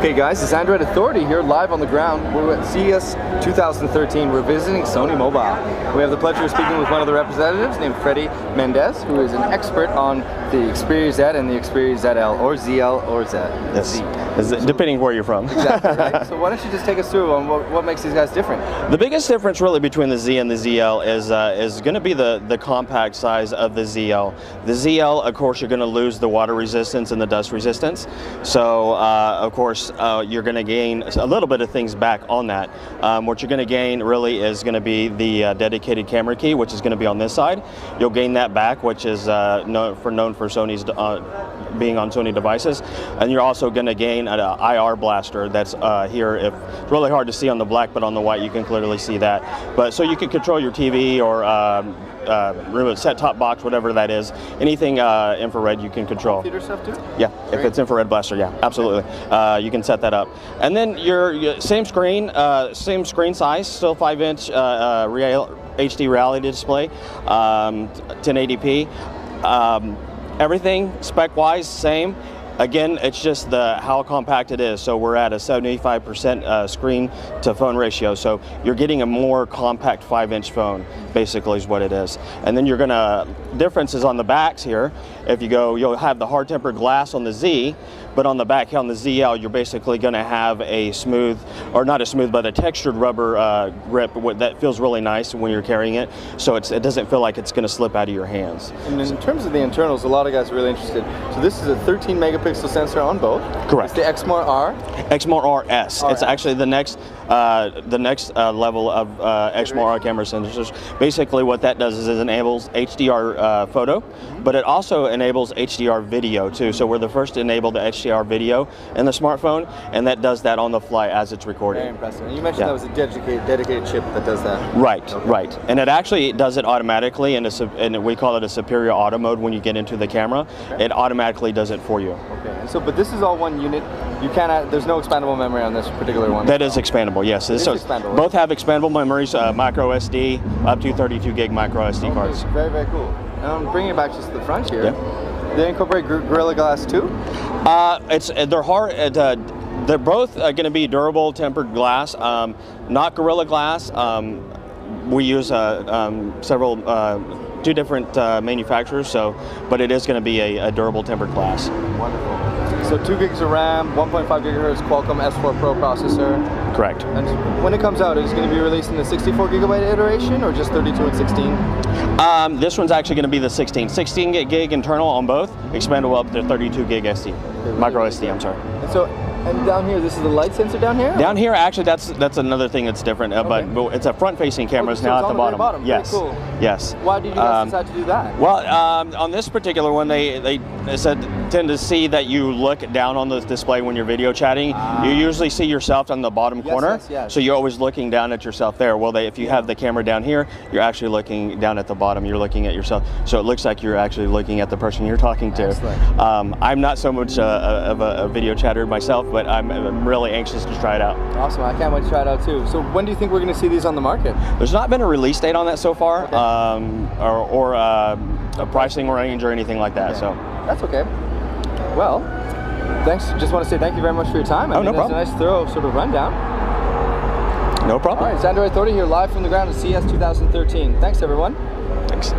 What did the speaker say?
Okay guys, it's Android Authority here live on the ground. We're at CES 2013. We're visiting Sony Mobile. We have the pleasure of speaking with one of the representatives named Freddy Mendez, who is an expert on the Xperia Z and the Xperia ZL, or ZL, or Z. Yes, depending where you're from. Exactly, right? So why don't you just take us through on what makes these guys different? The biggest difference really between the Z and the ZL is going to be the compact size of the ZL. The ZL, of course, you're going to lose the water resistance and the dust resistance. So, of course, you're going to gain a little bit of things back on that. What you're going to gain really is going to be the dedicated camera key, which is going to be on this side. You'll gain that back, which is known for Sony's being on Sony devices, and you're also going to gain an IR blaster that's here. It's really hard to see on the black, but on the white you can clearly see that. But so you can control your TV or remote set-top box, whatever that is. Anything infrared you can control. Computer stuff too? Yeah, if it's infrared blaster, yeah, absolutely. You can set that up. And then your same screen size, still 5-inch HD reality display, 1080p. Everything spec-wise, same. Again, it's just how compact it is. So we're at a 75% screen to phone ratio. So you're getting a more compact 5-inch phone, basically is what it is. And then differences on the backs here. If you go, you'll have the hard tempered glass on the Z, but on the back here on the ZL, you're basically going to have a smooth, or not a smooth, but a textured rubber grip that feels really nice when you're carrying it. So it doesn't feel like it's going to slip out of your hands. And in terms of the internals, a lot of guys are really interested. So this is a 13 megapixel sensor on both. Correct. It's the Exmor R. Exmor RS. It's actually the next level of Exmor R camera sensors. Basically, what that does is it enables HDR photo, but it also enables HDR video too. So we're the first to enable the HDR video in the smartphone, and that does that on the fly as it's recording. Very impressive. And you mentioned that was a dedicated chip that does that. Right, right. And it actually does it automatically, and we call it a superior auto mode when you get into the camera. Okay. It automatically does it for you. Okay. And so, but this is all one unit. You cannot. There's no expandable memory on this particular one. That is expandable. Yes. It is expandable. Both have expandable memories, micro SD, up to 32 gig micro SD cards. Very, very cool. And bringing it back just to the front here. Yeah. They incorporate Gorilla Glass too? They're hard. They're both going to be durable tempered glass, not Gorilla Glass. We use two different manufacturers, but it is going to be a durable tempered glass. Wonderful. So 2 gigs of RAM, 1.5 gigahertz Qualcomm S4 Pro processor. Correct. And when it comes out, is it going to be released in the 64 gigabyte iteration or just 32 and 16? This one's actually going to be the 16 gig internal on both, expandable up to 32 gig SD, micro SD. I'm sorry. And so, and down here, this is the light sensor down here? Down here, actually, that's another thing that's different. Okay. But it's a front-facing camera so now it's at the bottom. bottom. Yes. Very cool. Yes. Why did you guys decide to do that? Well, on this particular one, they said tend to see that you look down on the display when you're video chatting. You usually see yourself on the bottom corner, yes. So you're always looking down at yourself there. Well, if you have the camera down here, you're actually looking down at the bottom. You're looking at yourself, so it looks like you're actually looking at the person you're talking to. Excellent. I'm not so much of a video chatter myself, but I'm really anxious to try it out. Awesome! I can't wait to try it out too. So when do you think we're going to see these on the market? There's not been a release date on that so far, okay. or a pricing range or anything like that. Okay. So that's okay. Well, thanks. Just want to say thank you very much for your time. No problem. It's a nice, thorough sort of rundown. No problem. All right, it's Android Authority here live from the ground at CES 2013. Thanks, everyone. Thanks.